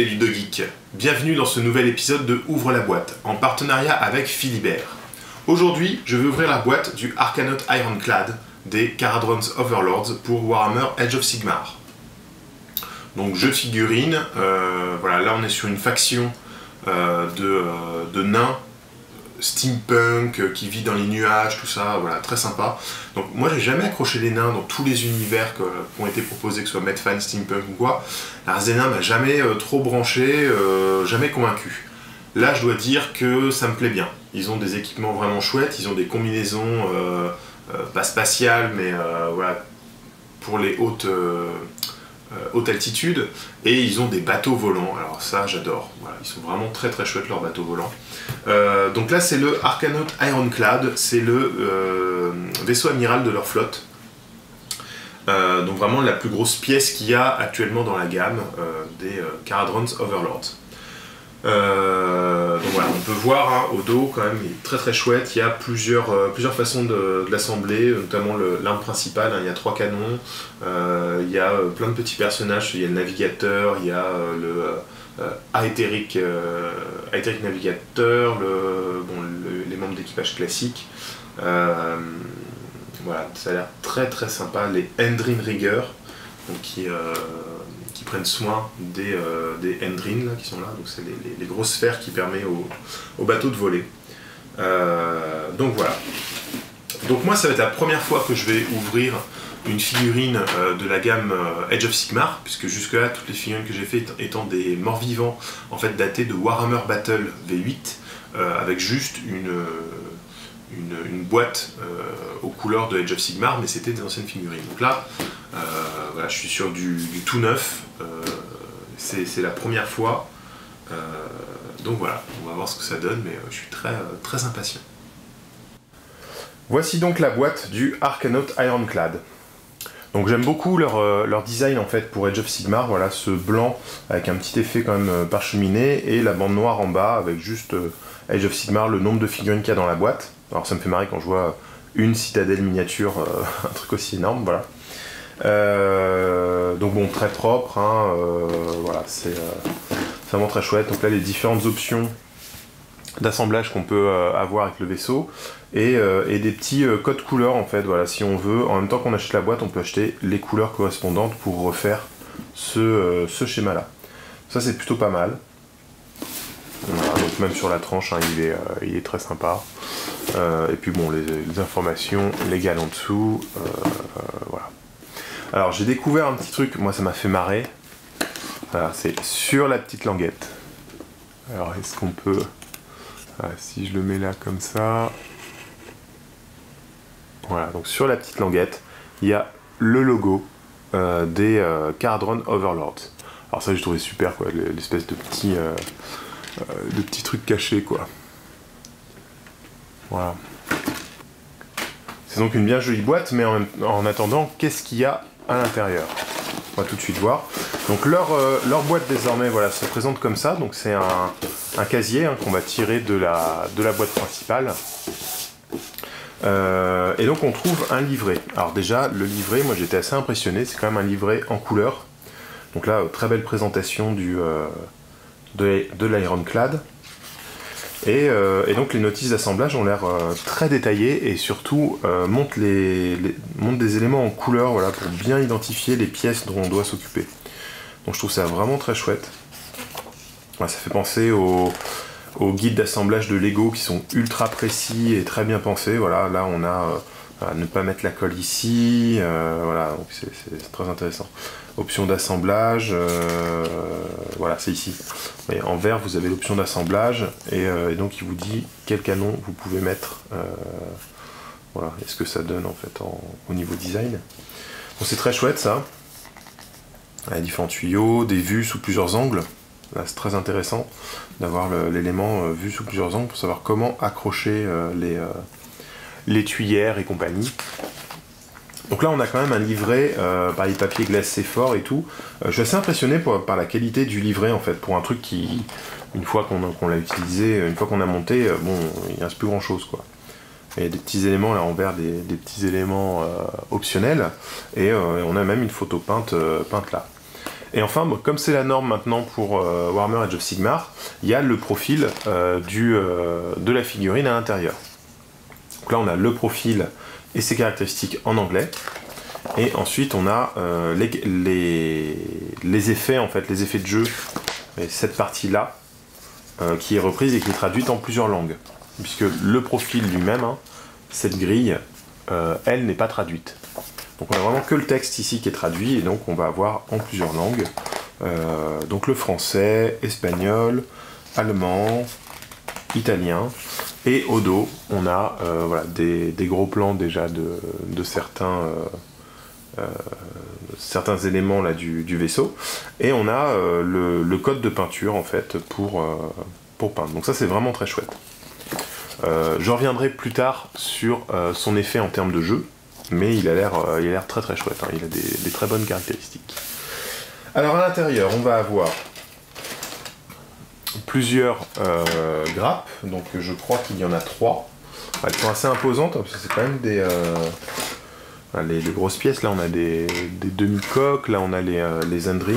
les ludogeeks, bienvenue dans ce nouvel épisode de Ouvre la boîte, en partenariat avec Philibert. Aujourd'hui, je vais ouvrir la boîte du Arkanaut Ironclad des Kharadron's Overlords pour Warhammer Age of Sigmar. Donc jeu de figurines, voilà, là on est sur une faction de nains, steampunk, qui vit dans les nuages, tout ça, voilà, très sympa. Donc moi j'ai jamais accroché les nains dans tous les univers qui ont été proposés, que ce soit Medfan, steampunk ou quoi. La race des nains m'a jamais trop branché, jamais convaincu. Là je dois dire que ça me plaît bien. Ils ont des équipements vraiment chouettes, ils ont des combinaisons pas spatiales, mais voilà, pour les haute altitude, et ils ont des bateaux volants, alors ça j'adore, voilà, ils sont vraiment très très chouettes leurs bateaux volants. Donc là c'est le Arkanaut Ironclad, c'est le vaisseau amiral de leur flotte, donc vraiment la plus grosse pièce qu'il y a actuellement dans la gamme des Kharadron's Overlords. Donc voilà, on peut voir hein, au dos quand même, il est très très chouette. Il y a plusieurs façons de l'assembler, notamment l'arme principale, hein, il y a 3 canons, il y a plein de petits personnages, il y a le navigateur, il y a le Aetheric Navigateur, les membres d'équipage classiques. Voilà, ça a l'air très très sympa, les Endrin Rigger, donc qui prennent soin des Endrin là, qui sont là, donc c'est les grosses sphères qui permettent au bateau de voler. Donc voilà. Donc moi ça va être la première fois que je vais ouvrir une figurine de la gamme Age of Sigmar, puisque jusque là toutes les figurines que j'ai faites étant des morts-vivants, en fait datées de Warhammer Battle V8, avec juste une boîte aux couleurs de Age of Sigmar, mais c'était des anciennes figurines. Donc là, voilà, je suis sur du tout neuf, c'est la première fois, donc voilà, on va voir ce que ça donne, mais je suis très impatient. Voici donc la boîte du Arkanaut Ironclad. Donc j'aime beaucoup leur design en fait pour Age of Sigmar, voilà, ce blanc avec un petit effet quand même parcheminé, et la bande noire en bas avec juste Age of Sigmar, le nombre de figurines qu'il y a dans la boîte. Alors ça me fait marrer quand je vois une citadelle miniature, un truc aussi énorme, voilà. Donc bon, très propre, hein, voilà, c'est vraiment très chouette. Donc là les différentes options d'assemblage qu'on peut avoir avec le vaisseau, et des petits codes couleurs en fait, voilà, si on veut, en même temps qu'on achète la boîte, on peut acheter les couleurs correspondantes pour refaire ce schéma là. Ça c'est plutôt pas mal. Voilà, donc même sur la tranche, hein, il est très sympa. Et puis bon, les informations légales en dessous, voilà. Alors j'ai découvert un petit truc, moi ça m'a fait marrer. Voilà, c'est sur la petite languette. Alors est-ce qu'on peut... Voilà, si je le mets là comme ça... Voilà, donc sur la petite languette, il y a le logo des Kharadron Overlords. Alors ça j'ai trouvé super, quoi, l'espèce de petits trucs cachés, quoi. Voilà. C'est donc une bien jolie boîte, mais en attendant, qu'est-ce qu'il y a à l'intérieur? On va tout de suite voir. Donc leur boîte désormais, voilà, se présente comme ça. Donc c'est un casier hein, qu'on va tirer de la boîte principale. Et donc on trouve un livret. Alors déjà, le livret, moi j'étais assez impressionné. C'est quand même un livret en couleur. Donc là, très belle présentation de l'Ironclad. Et donc les notices d'assemblage ont l'air très détaillées, et surtout montrent des éléments en couleur, voilà, pour bien identifier les pièces dont on doit s'occuper. Donc je trouve ça vraiment très chouette. Voilà, ça fait penser aux guides d'assemblage de Lego qui sont ultra précis et très bien pensés. Voilà, là on a ne pas mettre la colle ici, voilà, donc c'est très intéressant. Option d'assemblage, voilà, c'est ici. Et en vert, vous avez l'option d'assemblage, et donc il vous dit quel canon vous pouvez mettre, voilà, et ce que ça donne en fait au niveau design. Donc c'est très chouette ça. Il y a différents tuyaux, des vues sous plusieurs angles. Là c'est très intéressant d'avoir l'élément vu sous plusieurs angles pour savoir comment accrocher les tuyères et compagnie. Donc là on a quand même un livret par les papiers glacés forts et tout. Je suis assez impressionné par la qualité du livret en fait, pour un truc qui, une fois qu'on l'a utilisé, une fois qu'on a monté, bon, il ne reste plus grand chose, quoi. Il y a des petits éléments là en vert, des petits éléments optionnels, et on a même une photo peinte là. Et enfin, comme c'est la norme maintenant pour Warhammer Age of Sigmar, il y a le profil de la figurine à l'intérieur. Donc là, on a le profil et ses caractéristiques en anglais. Et ensuite, on a les effets, en fait, les effets de jeu, et cette partie-là, qui est reprise et qui est traduite en plusieurs langues. Puisque le profil lui-même, hein, cette grille, elle n'est pas traduite. Donc on a vraiment que le texte ici qui est traduit, et donc on va avoir en plusieurs langues. Donc le français, espagnol, allemand, italien, et au dos, on a voilà, des gros plans déjà de certains éléments là, du vaisseau, et on a le code de peinture en fait pour peindre. Donc ça c'est vraiment très chouette. Je reviendrai plus tard sur son effet en termes de jeu, mais il a l'air très très chouette, hein. Il a des très bonnes caractéristiques. Alors à l'intérieur, on va avoir plusieurs grappes, donc je crois qu'il y en a 3. Elles sont assez imposantes, parce que c'est quand même les grosses pièces. Là on a des demi-coques, là on a les Endrin,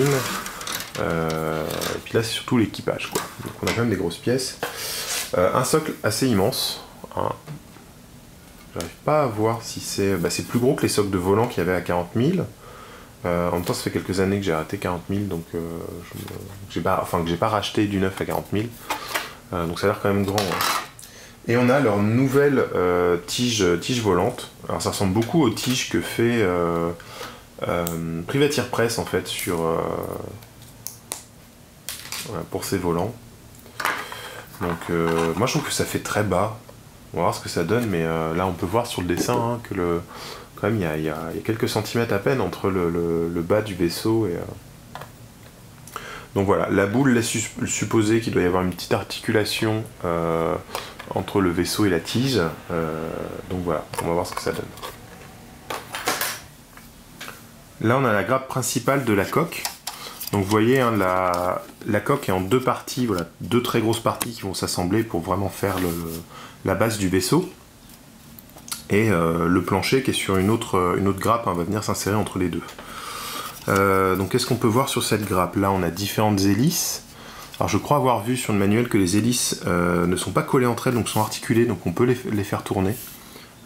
et puis là c'est surtout l'équipage, quoi. Donc on a quand même des grosses pièces. Un socle assez immense, hein. J'arrive pas à voir si c'est... Bah, c'est plus gros que les socles de volant qu'il y avait à 40 000. En même temps, ça fait quelques années que j'ai arrêté 40 000, donc que j'ai pas racheté du neuf à 40 000. Donc ça a l'air quand même grand, hein. Et on a leur nouvelle tige volante. Alors ça ressemble beaucoup aux tiges que fait Privateer Press en fait voilà, pour ses volants. Donc moi je trouve que ça fait très bas. On va voir ce que ça donne, mais là on peut voir sur le dessin, hein, que quand même il y a quelques centimètres à peine entre le bas du vaisseau et... Donc voilà, la boule laisse supposer qu'il doit y avoir une petite articulation entre le vaisseau et la tige. Donc voilà, on va voir ce que ça donne. Là on a la grappe principale de la coque. Donc vous voyez, hein, la coque est en deux parties, voilà, deux très grosses parties qui vont s'assembler pour vraiment faire la base du vaisseau. Et le plancher qui est sur une autre grappe, hein, va venir s'insérer entre les deux. Donc qu'est-ce qu'on peut voir sur cette grappe? Là on a différentes hélices. Alors je crois avoir vu sur le manuel que les hélices ne sont pas collées entre elles, donc sont articulées, donc on peut les faire tourner.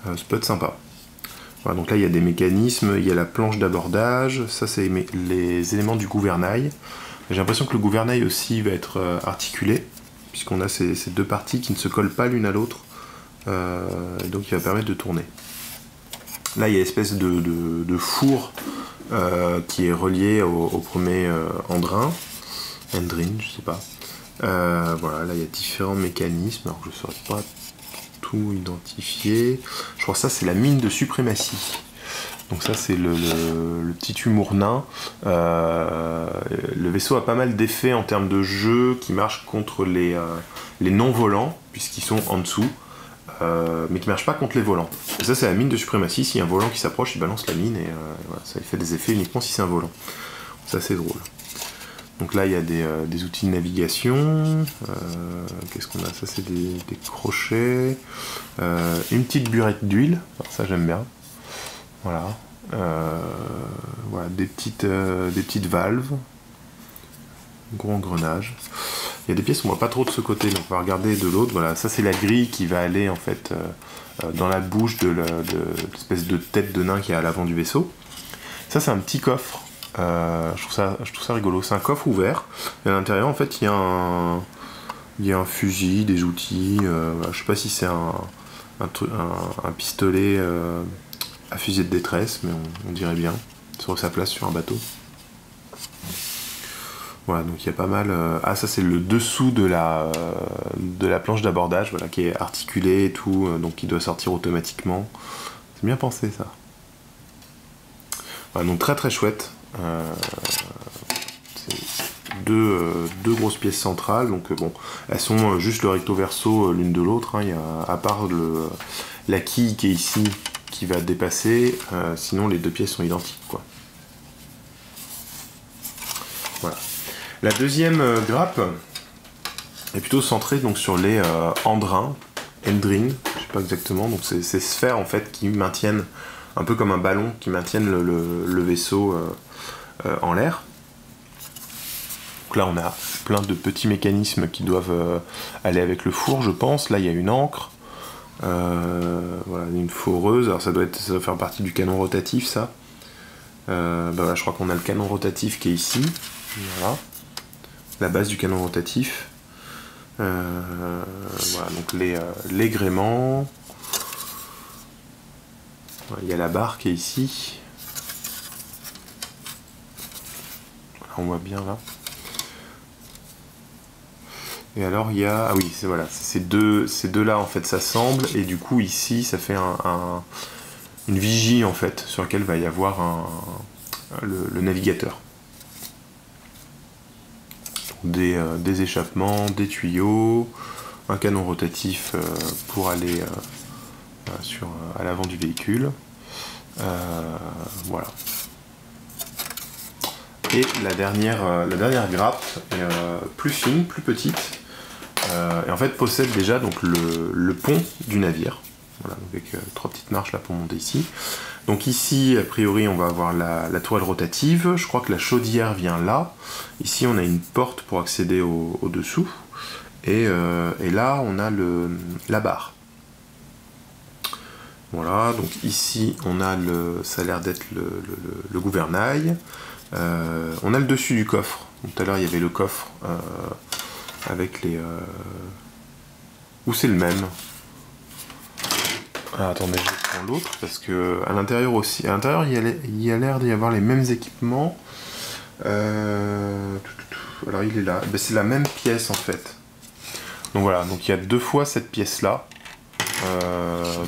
Ça peut être sympa. Voilà, donc là il y a des mécanismes, il y a la planche d'abordage, ça c'est les éléments du gouvernail. J'ai l'impression que le gouvernail aussi va être articulé, puisqu'on a ces deux parties qui ne se collent pas l'une à l'autre, donc il va permettre de tourner. Là il y a une espèce de four qui est relié au premier Endrin, je sais pas. Voilà, là il y a différents mécanismes, alors je ne saurais pas tout identifier. Je crois que ça c'est la mine de suprématie. Donc ça c'est le petit humour nain. Le vaisseau a pas mal d'effets en termes de jeu qui marchent contre les non-volants, puisqu'ils sont en dessous, mais qui ne marchent pas contre les volants. Et ça c'est la mine de suprématie, s'il y a un volant qui s'approche, il balance la mine, et voilà, ça fait des effets uniquement si c'est un volant. Ça c'est drôle. Donc là il y a des outils de navigation, qu'est-ce qu'on a? Ça c'est des crochets, une petite burette d'huile, ça j'aime bien. Voilà, voilà des petites valves, gros engrenage. Il y a des pièces qu'on voit pas trop de ce côté, donc on va regarder de l'autre. Voilà, ça c'est la grille qui va aller en fait dans la bouche de l'espèce de tête de nain qui est à l'avant du vaisseau. Ça c'est un petit coffre. Je trouve ça rigolo. C'est un coffre ouvert. Et à l'intérieur, en fait, il y a un fusil, des outils. Voilà, je sais pas si c'est un pistolet à fusée de détresse, mais on dirait bien sur sa place sur un bateau. Voilà, donc il y a pas mal. Ah, ça c'est le dessous de la planche d'abordage, voilà, qui est articulé et tout, donc qui doit sortir automatiquement. C'est bien pensé ça. Voilà, donc très très chouette. C'est deux grosses pièces centrales, donc bon, elles sont juste le recto verso l'une de l'autre, hein. Il y a, à part la quille qui est ici qui va dépasser, sinon les deux pièces sont identiques, quoi. Voilà. La deuxième grappe est plutôt centrée donc sur les Endrin, je sais pas exactement, donc c'est ces sphères en fait qui maintiennent, un peu comme un ballon, qui maintiennent le vaisseau en l'air. Donc là on a plein de petits mécanismes qui doivent aller avec le four, je pense. Là il y a une ancre, voilà, une foreuse, alors ça doit faire partie du canon rotatif ça. Bah voilà, je crois qu'on a le canon rotatif qui est ici, voilà, la base du canon rotatif. Voilà, donc les gréements. Il y a la barre qui est ici. On voit bien là. Et alors il y a... Ah oui, voilà, ces deux là en fait s'assemblent et du coup ici ça fait une vigie en fait sur laquelle va y avoir le navigateur. Des échappements, des tuyaux, un canon rotatif pour aller à l'avant du véhicule. Voilà. Et la dernière grappe est plus fine, plus petite, et en fait possède déjà donc le pont du navire, voilà, avec 3 petites marches là pour monter ici. Donc ici, a priori, on va avoir la toile rotative, je crois que la chaudière vient là. Ici, on a une porte pour accéder au-dessous, et là, on a la barre. Voilà, donc ici, on a ça a l'air d'être le gouvernail. On a le dessus du coffre. Donc, tout à l'heure il y avait le coffre avec les... Ou c'est le même. Ah, attendez, je prends l'autre parce que à l'intérieur aussi. À l'intérieur il y a l'air d'y avoir les mêmes équipements. Alors il est là. Ben, c'est la même pièce en fait. Donc voilà, donc il y a 2 fois cette pièce là.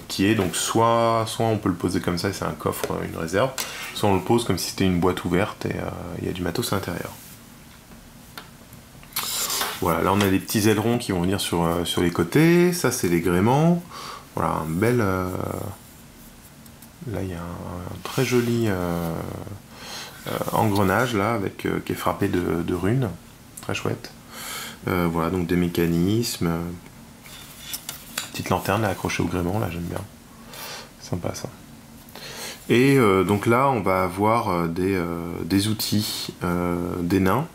Qui est donc soit on peut le poser comme ça, c'est un coffre, une réserve, soit on le pose comme si c'était une boîte ouverte et il y a du matos à l'intérieur. Voilà, là on a des petits ailerons qui vont venir sur les côtés, ça c'est les gréements. Voilà, un bel... Là il y a un très joli engrenage là, qui est frappé de runes, très chouette. Voilà, donc des mécanismes... Petite lanterne là, accrochée au gréement, là j'aime bien. Sympa ça. Et donc là on va avoir des outils, des nains,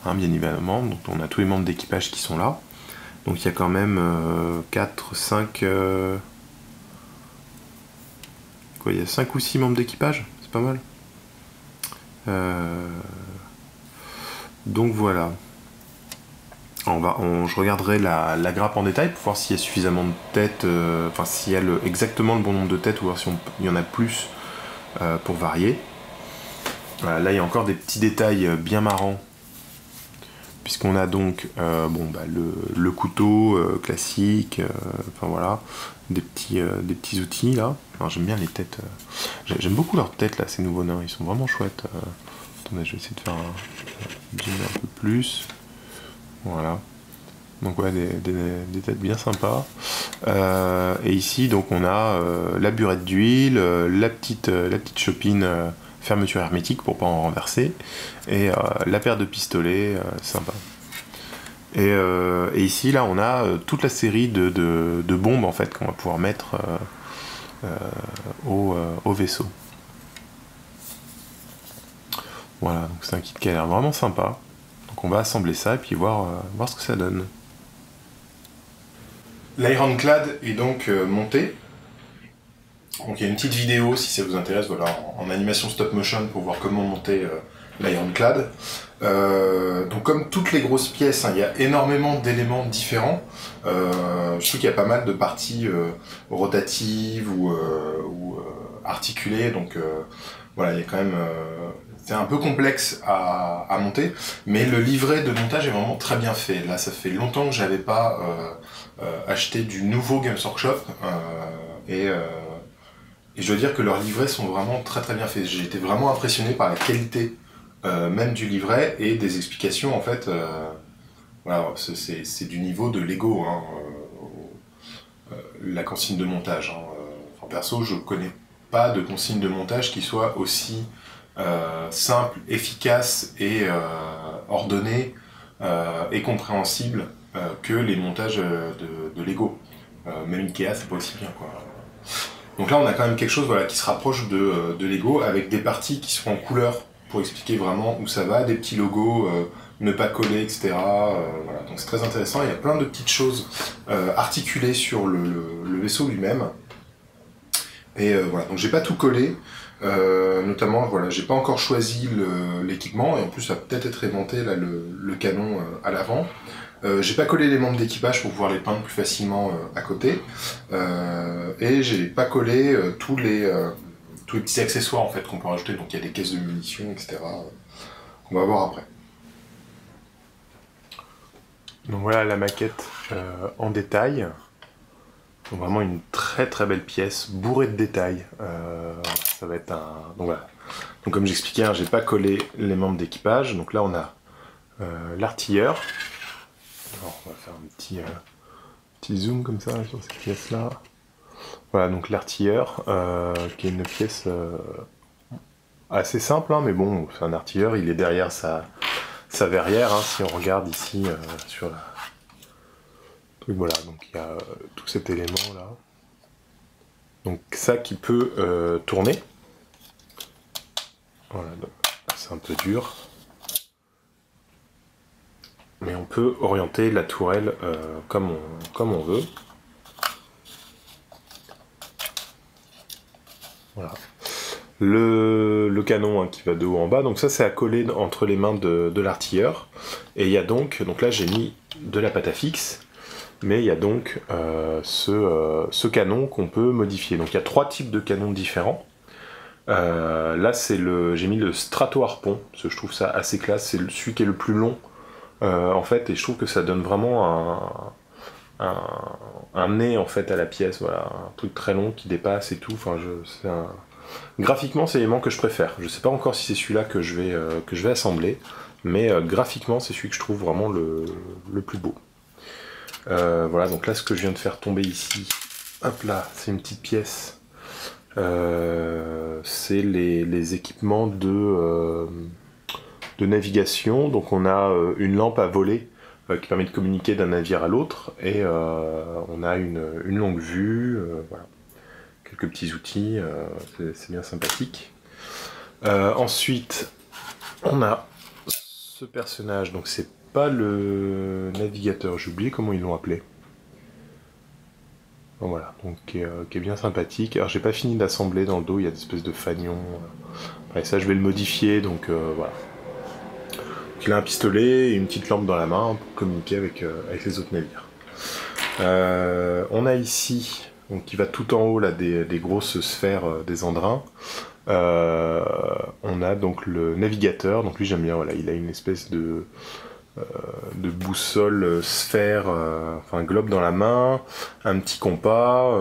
hein, bien évidemment. Donc on a tous les membres d'équipage qui sont là. Donc il y a quand même 4, 5... Quoi, il y a 5 ou 6 membres d'équipage, c'est pas mal. Donc voilà. Je regarderai la grappe en détail pour voir s'il y a suffisamment de têtes, enfin s'il y a exactement le bon nombre de têtes ou voir s'il y en a plus pour varier. Voilà, là il y a encore des petits détails bien marrants, puisqu'on a donc le couteau classique, enfin voilà, des petits outils là. Alors j'aime bien les têtes, j'aime beaucoup leurs têtes là, ces nouveaux nains, ils sont vraiment chouettes. Attendez, je vais essayer de faire un peu plus. Voilà, donc ouais, des têtes bien sympas. Et ici donc on a la burette d'huile, la petite chopine fermeture hermétique pour pas en renverser, et la paire de pistolets, sympa. Et ici là on a toute la série de bombes en fait qu'on va pouvoir mettre au vaisseau. Voilà, donc c'est un kit qui a l'air vraiment sympa. Donc on va assembler ça et puis voir ce que ça donne. L'Ironclad est donc monté. Donc il y a une petite vidéo si ça vous intéresse, voilà, en animation stop motion pour voir comment monter l'Ironclad. Donc comme toutes les grosses pièces, hein, il y a énormément d'éléments différents. Je trouve qu'il y a pas mal de parties rotatives ou articulées, donc voilà, il y a quand même... c'est un peu complexe à monter, mais le livret de montage est vraiment très bien fait. Là, ça fait longtemps que j'avais pas acheté du nouveau Games Workshop, et je dois dire que leurs livrets sont vraiment très très bien faits. J'ai été vraiment impressionné par la qualité même du livret et des explications en fait. Voilà, c'est du niveau de Lego, hein, la consigne de montage. Hein. Enfin, perso, je connais pas de consigne de montage qui soit aussi simple, efficace et ordonné et compréhensible que les montages de Lego. Même Ikea, c'est pas aussi bien, quoi. Donc là, on a quand même quelque chose, voilà, qui se rapproche de Lego, avec des parties qui seront en couleur pour expliquer vraiment où ça va, des petits logos ne pas coller, etc. Voilà, donc c'est très intéressant. Il y a plein de petites choses articulées sur le vaisseau lui-même. Et voilà, donc j'ai pas tout collé. Notamment, voilà, j'ai pas encore choisi l'équipement, et en plus ça va peut-être être aimanté là, le canon à l'avant. J'ai pas collé les membres d'équipage pour pouvoir les peindre plus facilement à côté. Et j'ai pas collé tous les petits accessoires en fait qu'on peut rajouter. Donc il y a des caisses de munitions, etc. qu'on va voir après. Donc voilà la maquette en détail. Donc vraiment une très très belle pièce, bourrée de détails. Ça va être un... Donc voilà. Donc comme j'expliquais, hein, j'ai pas collé les membres d'équipage. Donc là on a l'artilleur. Alors, on va faire un petit zoom comme ça sur cette pièce-là. Voilà, donc l'artilleur, qui est une pièce assez simple, hein, mais bon, c'est un artilleur, il est derrière sa verrière, hein, si on regarde ici sur la... Donc voilà, donc il y a tout cet élément-là. Donc ça qui peut tourner. Voilà, c'est un peu dur. Mais on peut orienter la tourelle comme on veut. Voilà. Le canon hein, qui va de haut en bas, donc ça c'est à coller entre les mains de l'artilleur. Et il y a donc là j'ai mis de la pâte à fixe, mais il y a donc ce canon qu'on peut modifier. Donc il y a 3 types de canons différents. Là j'ai mis le Strato Harpon, parce que je trouve ça assez classe, c'est celui qui est le plus long en fait, et je trouve que ça donne vraiment un nez en fait à la pièce, voilà, un truc très long qui dépasse et tout. Enfin, graphiquement, c'est l'élément que je préfère. Je sais pas encore si c'est celui-là que je vais assembler, mais graphiquement, c'est celui que je trouve vraiment le plus beau. Voilà, donc là, ce que je viens de faire tomber ici, hop là, c'est une petite pièce. C'est les équipements de navigation. Donc on a une lampe à voler qui permet de communiquer d'un navire à l'autre, et on a une longue vue, voilà. Quelques petits outils, c'est bien sympathique. Ensuite, on a ce personnage, donc c'est pas le navigateur, j'ai oublié comment ils l'ont appelé. Donc voilà, donc qui est bien sympathique. Alors j'ai pas fini d'assembler dans le dos, il y a des espèces de fanions. Et ça je vais le modifier, donc voilà. Donc, il a un pistolet et une petite lampe dans la main pour communiquer avec les autres navires. On a ici, donc qui va tout en haut là, des grosses sphères des Andrins. On a donc le navigateur, donc lui j'aime bien, voilà, il a une espèce de boussole sphère, enfin globe dans la main, un petit compas,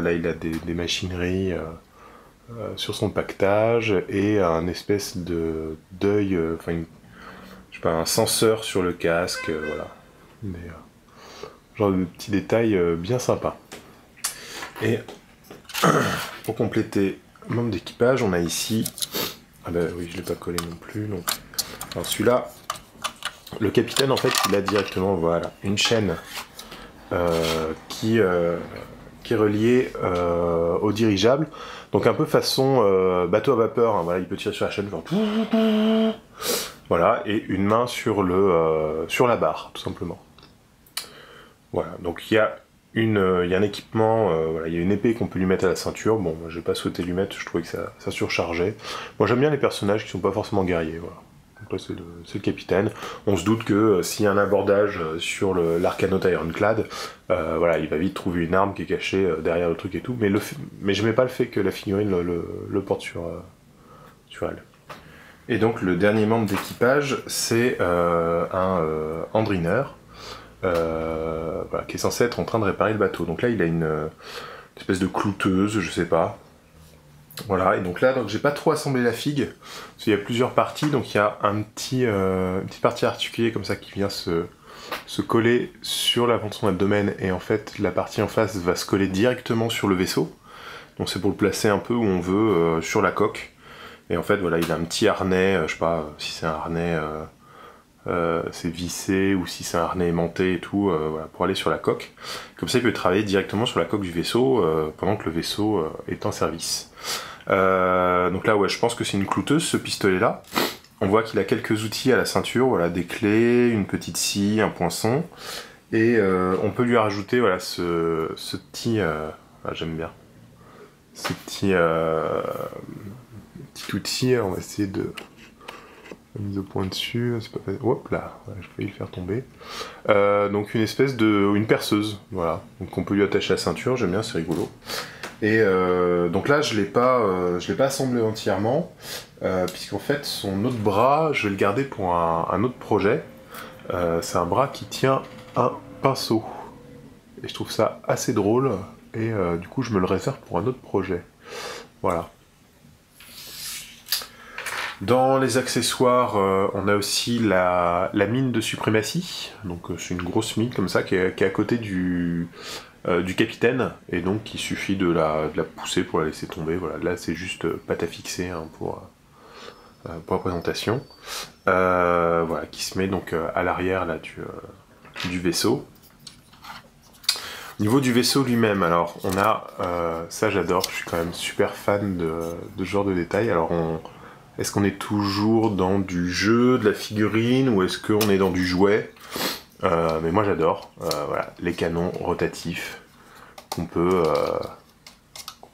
là il a des machineries sur son pactage, et un espèce d'œil, enfin je sais pas, un senseur sur le casque, voilà. Mais, genre de petits détails bien sympas. Et pour compléter membre d'équipage, on a ici, ah bah oui je l'ai pas collé non plus, donc alors celui-là, le capitaine en fait il a directement, voilà, une chaîne qui est reliée au dirigeable, donc un peu façon bateau à vapeur, hein, voilà, il peut tirer sur la chaîne genre voilà, et une main sur la barre tout simplement. Voilà, donc il y a un équipement, voilà, il y a une épée qu'on peut lui mettre à la ceinture. Bon, moi j'ai pas souhaité lui mettre, je trouvais que ça surchargeait. Moi j'aime bien les personnages qui sont pas forcément guerriers, voilà. Donc là c'est le capitaine. On se doute que s'il y a un abordage sur l'Arcanote Ironclad, voilà, il va vite trouver une arme qui est cachée derrière le truc et tout. Mais j'aimais pas le fait que la figurine le porte sur elle. Et donc le dernier membre d'équipage, c'est un Andriner. Voilà, qui est censé être en train de réparer le bateau. Donc là il a une espèce de clouteuse, je sais pas. Voilà, et donc là j'ai pas trop assemblé la figue, parce qu'il y a plusieurs parties, donc il y a une petite partie articulée comme ça qui vient se coller sur l'avant de son abdomen, et en fait la partie en face va se coller directement sur le vaisseau. Donc c'est pour le placer un peu où on veut sur la coque. Et en fait voilà, il a un petit harnais, je sais pas si c'est un harnais c'est vissé ou si c'est un harnais aimanté et tout, voilà, pour aller sur la coque. Comme ça il peut travailler directement sur la coque du vaisseau pendant que le vaisseau est en service. Donc là ouais, je pense que c'est une clouteuse ce pistolet là. On voit qu'il a quelques outils à la ceinture, voilà, des clés, une petite scie, un poinçon. Et on peut lui rajouter voilà, ce petit... j'aime bien. Ce petit outil, on va essayer de... La mise au point dessus, c'est pas facile. Hop là, je vais le faire tomber. Donc une espèce de... une perceuse, voilà. Donc on peut lui attacher à la ceinture, j'aime bien, c'est rigolo. Et donc là, je l'ai pas assemblé entièrement, puisqu'en fait, son autre bras, je vais le garder pour un autre projet. C'est un bras qui tient un pinceau. Et je trouve ça assez drôle, et du coup, je me le réserve pour un autre projet. Voilà. Dans les accessoires, on a aussi la mine de suprématie. Donc c'est une grosse mine comme ça qui est à côté du capitaine, et donc il suffit de la pousser pour la laisser tomber. Voilà, là c'est juste pâte à fixer hein, pour la présentation. Voilà, qui se met donc à l'arrière là du vaisseau. Au niveau du vaisseau lui-même, alors on a ça j'adore, je suis quand même super fan de ce genre de détails. Alors est-ce qu'on est toujours dans du jeu, de la figurine, ou est-ce qu'on est dans du jouet? Mais moi j'adore, voilà, les canons rotatifs qu'on peut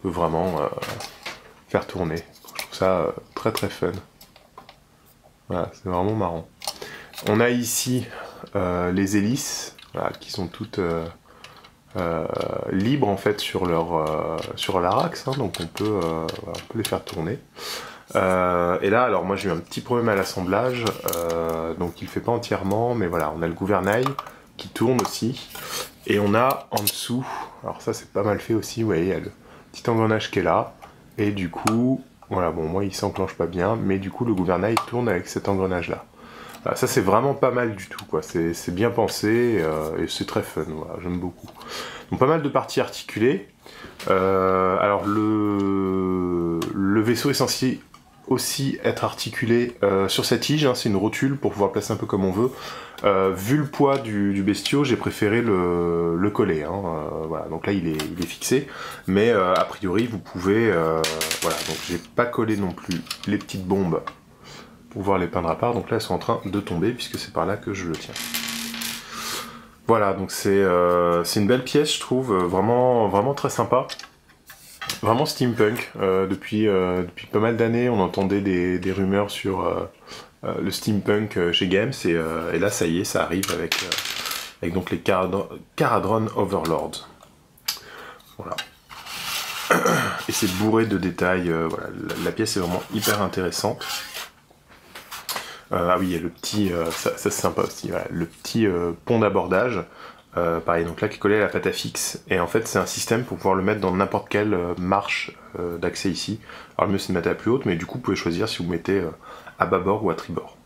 vraiment faire tourner. Je trouve ça très très fun. Voilà, c'est vraiment marrant. On a ici les hélices, voilà, qui sont toutes libres en fait sur leur axe, hein, donc on peut les faire tourner. Et là, alors moi j'ai eu un petit problème à l'assemblage, donc il le fait pas entièrement, mais voilà, on a le gouvernail qui tourne aussi, et on a en dessous, alors ça c'est pas mal fait aussi, vous voyez, il y a le petit engrenage qui est là, et du coup, voilà, bon moi il s'enclenche pas bien, mais du coup le gouvernail tourne avec cet engrenage là. Voilà, ça c'est vraiment pas mal du tout, quoi, c'est bien pensé, et c'est très fun, voilà, j'aime beaucoup. Donc pas mal de parties articulées. Alors le vaisseau est censé aussi être articulé sur sa tige, hein, c'est une rotule pour pouvoir placer un peu comme on veut. Vu le poids du bestiau, j'ai préféré le coller, hein, voilà, donc là il est fixé, mais a priori vous pouvez, voilà, donc j'ai pas collé non plus les petites bombes pour pouvoir les peindre à part, donc là elles sont en train de tomber puisque c'est par là que je le tiens. Voilà, donc c'est une belle pièce, je trouve, vraiment, vraiment très sympa. Vraiment steampunk. Depuis pas mal d'années, on entendait des rumeurs sur le steampunk chez Games, et là, ça y est, ça arrive avec donc les Caradron Overlords. Voilà. Et c'est bourré de détails, voilà, la pièce est vraiment hyper intéressante. Ah oui, il y a le petit, ça c'est sympa aussi, voilà, le petit pont d'abordage, pareil, donc là qui est collé à la pâte à fixe, et en fait c'est un système pour pouvoir le mettre dans n'importe quelle marche d'accès ici. Alors le mieux c'est de mettre à la plus haute, mais du coup vous pouvez choisir si vous mettez à bâbord ou à tribord.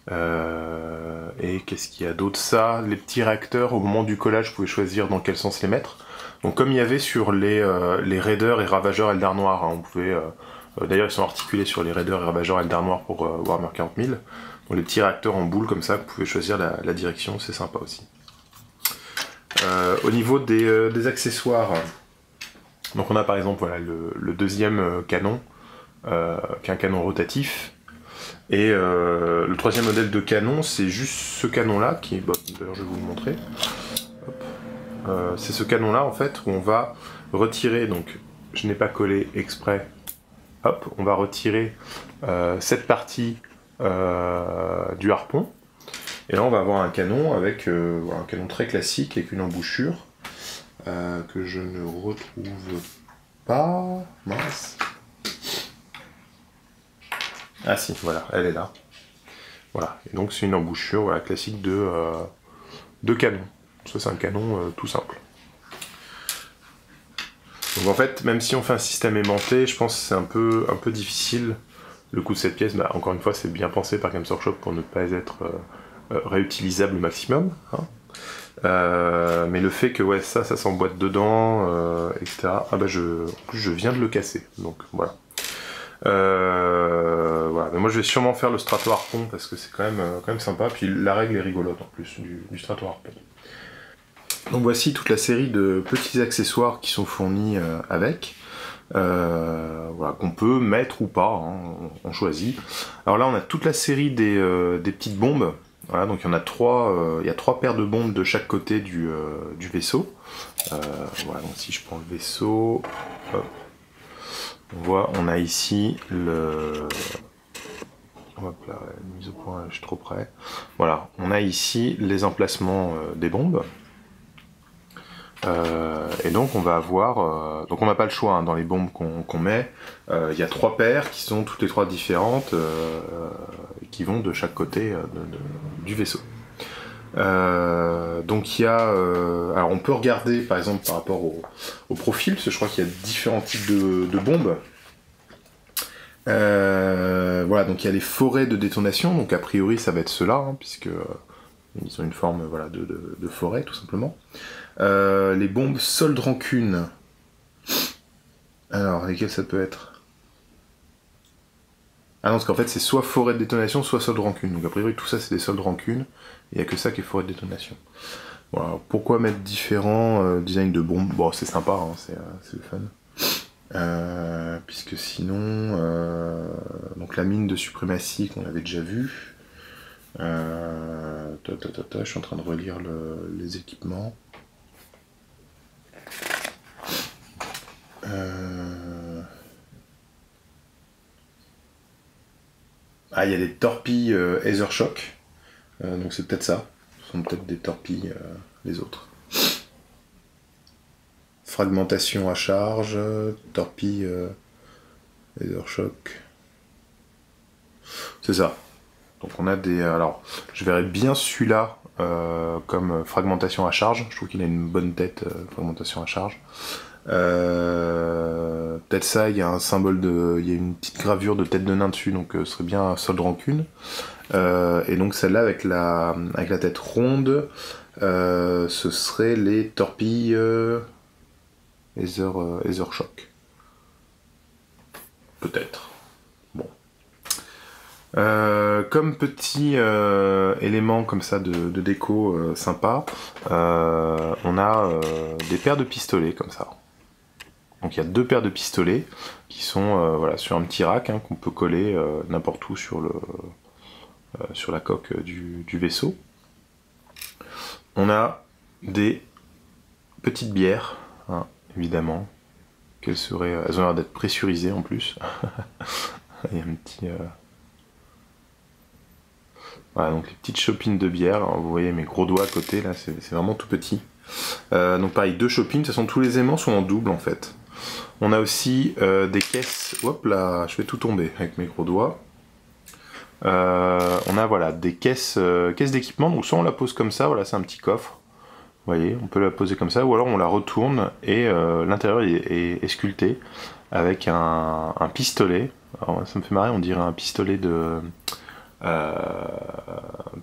Et qu'est-ce qu'il y a d'autre? Ça, les petits réacteurs, au moment du collage, vous pouvez choisir dans quel sens les mettre. Donc comme il y avait sur les raiders et ravageurs Eldar Noir, hein, on pouvait... D'ailleurs, ils sont articulés sur les raiders et ravageurs Eldar Noir pour Warhammer 40 000. Donc les petits réacteurs en boule comme ça, vous pouvez choisir la direction, c'est sympa aussi. Au niveau des accessoires, donc on a par exemple voilà, le deuxième canon, qui est un canon rotatif. Et le troisième modèle de canon, c'est juste ce canon-là, qui est... Bon, d'ailleurs, je vais vous le montrer. C'est ce canon-là, en fait, où on va retirer, donc je n'ai pas collé exprès. Hop, on va retirer cette partie du harpon, et là on va avoir un canon avec voilà, un canon très classique avec une embouchure que je ne retrouve pas. Mince. Ah si, voilà, elle est là. Voilà, et donc c'est une embouchure voilà, classique de canon. Ça c'est un canon tout simple. Donc en fait, même si on fait un système aimanté, je pense que c'est un peu difficile. Le coût de cette pièce, bah, encore une fois, c'est bien pensé par Games Workshop pour ne pas être réutilisable au maximum. Hein. Mais le fait que ouais, ça s'emboîte dedans, etc. Ah bah en plus je viens de le casser, donc voilà. Voilà. Mais moi je vais sûrement faire le strato harpon parce que c'est quand même sympa. Puis la règle est rigolote en plus du strato harpon. Donc voici toute la série de petits accessoires qui sont fournis avec. voilà, qu'on peut mettre ou pas, hein, on choisit. Alors là on a toute la série des petites bombes. Voilà, donc il y en a trois, il y a 3 paires de bombes de chaque côté du vaisseau. Voilà, donc si je prends le vaisseau, hop, on voit, on a ici le... Hop là, mise au point, je suis trop près. Voilà, on a ici les emplacements des bombes. Et donc on va avoir, donc on n'a pas le choix hein, dans les bombes qu'on met. Il y a 3 paires qui sont toutes les 3 différentes, qui vont de chaque côté du vaisseau. Donc il y a, alors on peut regarder par exemple par rapport au profil, parce que je crois qu'il y a différents types de bombes. Voilà, donc il y a les forêts de détonation, donc a priori ça va être ceux-là, hein, puisque ils ont une forme voilà, de forêt tout simplement. Les bombes solde rancune. Alors, lesquelles ça peut être? Ah non, parce qu'en fait c'est soit forêt de détonation, soit solde rancune. Donc a priori tout ça c'est des soldes rancune, il n'y a que ça qui est forêt de détonation. Voilà, pourquoi mettre différents designs de bombes? Bon, c'est sympa, hein, c'est le fun. Puisque sinon, donc la mine de suprématie qu'on avait déjà vue. Je suis en train de relire les équipements. Ah, il y a des torpilles Aethershock, donc c'est peut-être ça. Ce sont peut-être des torpilles les autres. Fragmentation à charge, torpille Aethershock. C'est ça. Donc on a des... Alors, je verrais bien celui-là comme fragmentation à charge. Je trouve qu'il a une bonne tête, fragmentation à charge. Peut-être ça, il y a un symbole de... Il y a une petite gravure de tête de nain dessus, donc ce serait bien solde rancune. Et donc celle-là avec la tête ronde, ce serait les torpilles Aethershock. Peut-être. Bon. Comme petit élément comme ça de déco sympa, on a des paires de pistolets comme ça. Donc il y a 2 paires de pistolets qui sont voilà, sur un petit rack hein, qu'on peut coller n'importe où sur la coque du vaisseau. On a des petites bières, hein, évidemment. Elles ont l'air d'être pressurisées en plus. Il y a un petit... Voilà, donc les petites chopines de bière. Alors, vous voyez mes gros doigts à côté, là, c'est vraiment tout petit. Donc pareil, 2 chopines. De toute façon, tous les aimants sont en double en fait. On a aussi des caisses... Hop là, je fais tout tomber avec mes gros doigts. On a voilà, des caisses d'équipement. Donc soit on la pose comme ça, voilà, c'est un petit coffre. Vous voyez, on peut la poser comme ça, ou alors on la retourne et l'intérieur est sculpté avec un pistolet. Alors ça me fait marrer, on dirait un pistolet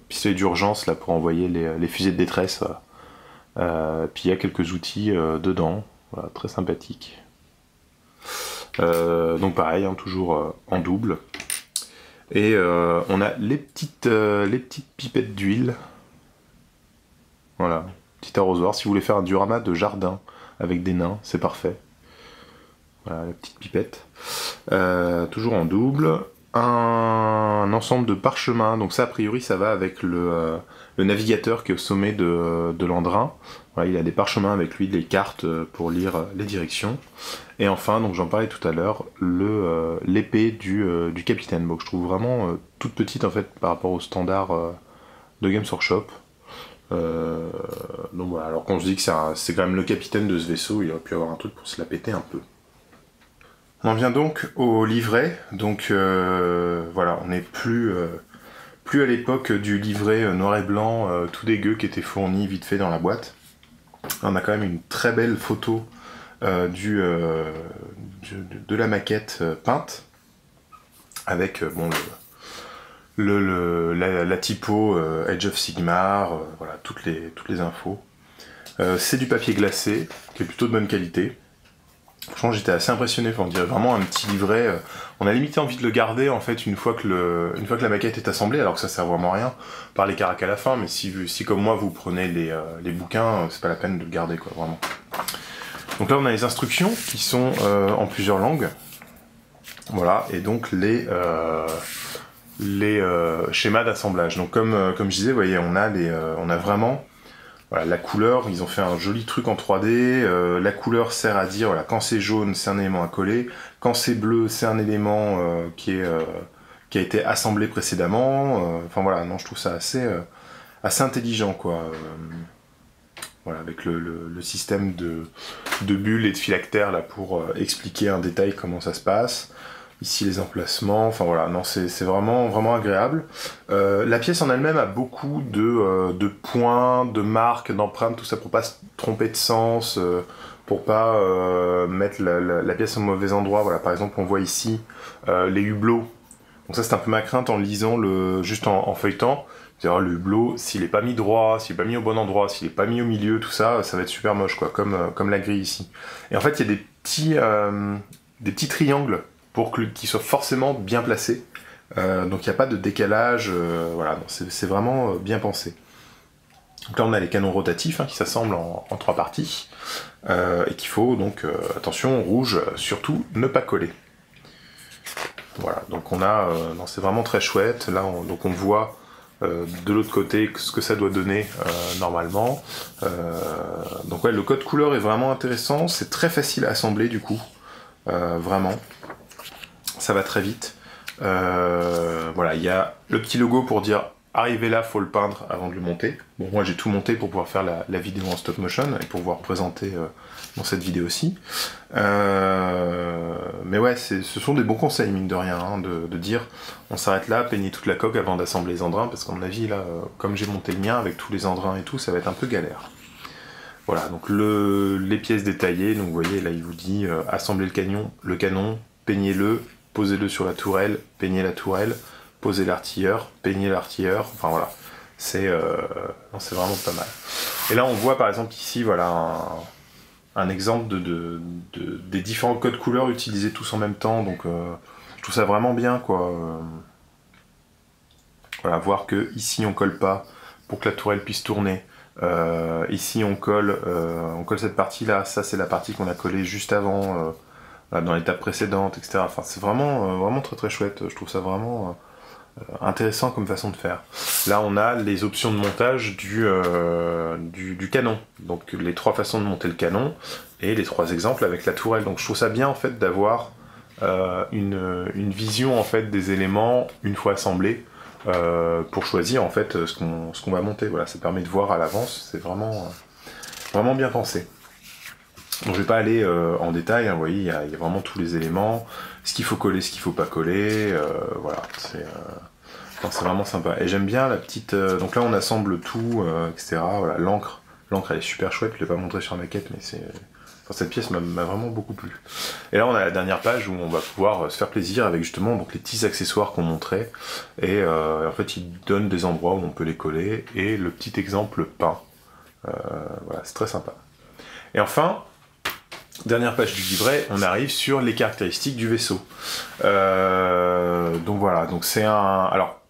pistolet d'urgence là pour envoyer les fusées de détresse. Puis il y a quelques outils dedans, voilà, très sympathique. Donc pareil, hein, toujours en double. Et on a les petites pipettes d'huile. Voilà, petit arrosoir. Si vous voulez faire un diorama de jardin avec des nains, c'est parfait. Voilà, la petite pipette. Toujours en double. Un ensemble de parchemins. Donc ça, a priori, ça va avec le navigateur qui est au sommet de l'Andrin. Voilà, il a des parchemins avec lui, des cartes pour lire les directions. Et enfin, donc j'en parlais tout à l'heure, l'épée du capitaine. Donc je trouve vraiment toute petite en fait par rapport au standard de Games Workshop. Donc voilà, alors qu'on se dit que c'est quand même le capitaine de ce vaisseau, il aurait pu avoir un truc pour se la péter un peu. On en vient donc au livret. Donc voilà, on n'est plus à l'époque du livret noir et blanc tout dégueu qui était fourni vite fait dans la boîte. On a quand même une très belle photo de la maquette peinte avec bon, la typo Age of Sigmar, voilà, toutes les infos. C'est du papier glacé qui est plutôt de bonne qualité. Franchement, j'étais assez impressionné, on dirait vraiment un petit livret. On a limité envie de le garder en fait une fois que la maquette est assemblée, alors que ça sert vraiment à rien, par les caracs à la fin, mais si comme moi vous prenez les bouquins, c'est pas la peine de le garder quoi, vraiment. Donc là on a les instructions qui sont en plusieurs langues. Voilà, et donc les schémas d'assemblage. Donc comme je disais, vous voyez, on a vraiment voilà, la couleur, ils ont fait un joli truc en 3D, la couleur sert à dire, voilà, quand c'est jaune, c'est un élément à coller, quand c'est bleu, c'est un élément qui a été assemblé précédemment, enfin voilà, non, je trouve ça assez intelligent, quoi. Voilà, avec le système de bulles et de phylactères, là, pour expliquer en détail comment ça se passe. Ici les emplacements, enfin voilà, non, c'est vraiment, vraiment agréable. La pièce en elle-même a beaucoup de points, de marques, d'empreintes, tout ça pour pas se tromper de sens, pour pas mettre la pièce au mauvais endroit. Voilà, par exemple, on voit ici les hublots. Donc ça, c'est un peu ma crainte en lisant, juste en feuilletant. C'est-à-dire le hublot, s'il est pas mis droit, s'il est pas mis au bon endroit, s'il est pas mis au milieu, tout ça, ça va être super moche, quoi, comme la grille ici. Et en fait, il y a des petits triangles pour qu'ils soient forcément bien placés. Donc il n'y a pas de décalage, voilà, c'est vraiment bien pensé. Donc là on a les canons rotatifs qui s'assemblent en 3 parties, et qu'il faut donc, attention, rouge, surtout ne pas coller. Voilà, donc on a, non, c'est vraiment très chouette, là donc on voit de l'autre côté ce que ça doit donner normalement. Donc ouais, le code couleur est vraiment intéressant, c'est très facile à assembler du coup, vraiment. Ça va très vite. Voilà, il y a le petit logo pour dire arrivé là, faut le peindre avant de le monter. Bon, moi j'ai tout monté pour pouvoir faire la vidéo en stop motion et pour pouvoir présenter dans cette vidéo-ci. Mais ouais, ce sont des bons conseils, mine de rien, de dire on s'arrête là, peignez toute la coque avant d'assembler les endrains, parce qu'à mon avis, là, comme j'ai monté le mien avec tous les endrains et tout, ça va être un peu galère. Voilà, donc les pièces détaillées, donc vous voyez, là il vous dit assembler le canon, peignez-le, posez-le sur la tourelle, peignez la tourelle, posez l'artilleur, peignez l'artilleur, enfin voilà, c'est vraiment pas mal. Et là on voit par exemple ici, voilà, un exemple des différents codes couleurs utilisés tous en même temps, donc je trouve ça vraiment bien, quoi. Voilà, voir que ici on colle pas pour que la tourelle puisse tourner. Ici on colle cette partie là, ça c'est la partie qu'on a collée juste avant, dans l'étape précédente, etc. Enfin, c'est vraiment très très chouette, je trouve ça vraiment intéressant comme façon de faire. Là on a les options de montage du canon, donc les 3 façons de monter le canon, et les 3 exemples avec la tourelle. Donc je trouve ça bien en fait d'avoir une vision en fait des éléments une fois assemblés, pour choisir en fait ce qu'on va monter. Voilà, ça permet de voir à l'avance, c'est vraiment bien pensé. Donc je vais pas aller en détail, vous voyez, il y a vraiment tous les éléments, ce qu'il faut coller, ce qu'il faut pas coller, voilà, c'est vraiment sympa. Et j'aime bien la petite... donc là on assemble tout, etc. Voilà, l'encre elle est super chouette, je l'ai pas montré sur la maquette, mais cette pièce m'a vraiment beaucoup plu. Et là on a la dernière page où on va pouvoir se faire plaisir avec justement donc, les petits accessoires qu'on montrait, et en fait ils donnent des endroits où on peut les coller, et le petit exemple peint. Voilà, c'est très sympa. Et enfin, dernière page du livret, on arrive sur les caractéristiques du vaisseau. Donc voilà, donc c'est un... Alors,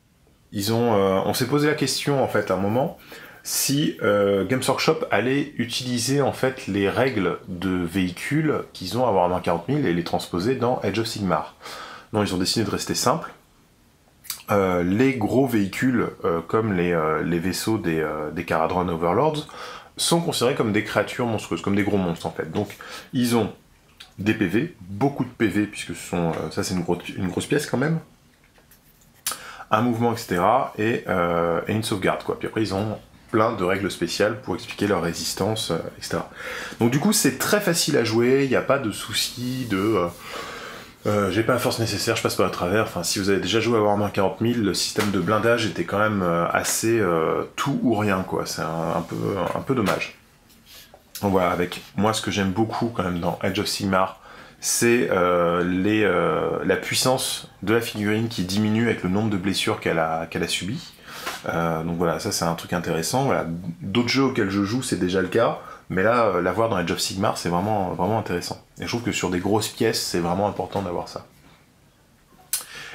on s'est posé la question en fait à un moment, si Games Workshop allait utiliser en fait les règles de véhicules qu'ils ont à Warhammer 40 000 et les transposer dans Age of Sigmar. Non, ils ont décidé de rester simples. Les gros véhicules, comme les vaisseaux des Kharadron Overlords, sont considérés comme des créatures monstrueuses, comme des gros monstres en fait. Donc ils ont des PV, beaucoup de PV, puisque ça c'est une grosse pièce quand même, un mouvement, etc., et une sauvegarde, quoi. Puis après ils ont plein de règles spéciales pour expliquer leur résistance, etc. Donc du coup c'est très facile à jouer, il n'y a pas de souci de... j'ai pas la force nécessaire, je passe pas à travers. Enfin, si vous avez déjà joué à Warhammer 40 000, le système de blindage était quand même assez tout ou rien, quoi. C'est un peu dommage. Donc voilà, avec moi, ce que j'aime beaucoup quand même dans Age of Sigmar, c'est la puissance de la figurine qui diminue avec le nombre de blessures qu'elle a subies. Donc voilà, ça c'est un truc intéressant. Voilà. D'autres jeux auxquels je joue, c'est déjà le cas. Mais là, la voir dans Age of Sigmar, c'est vraiment intéressant. Et je trouve que sur des grosses pièces, c'est vraiment important d'avoir ça.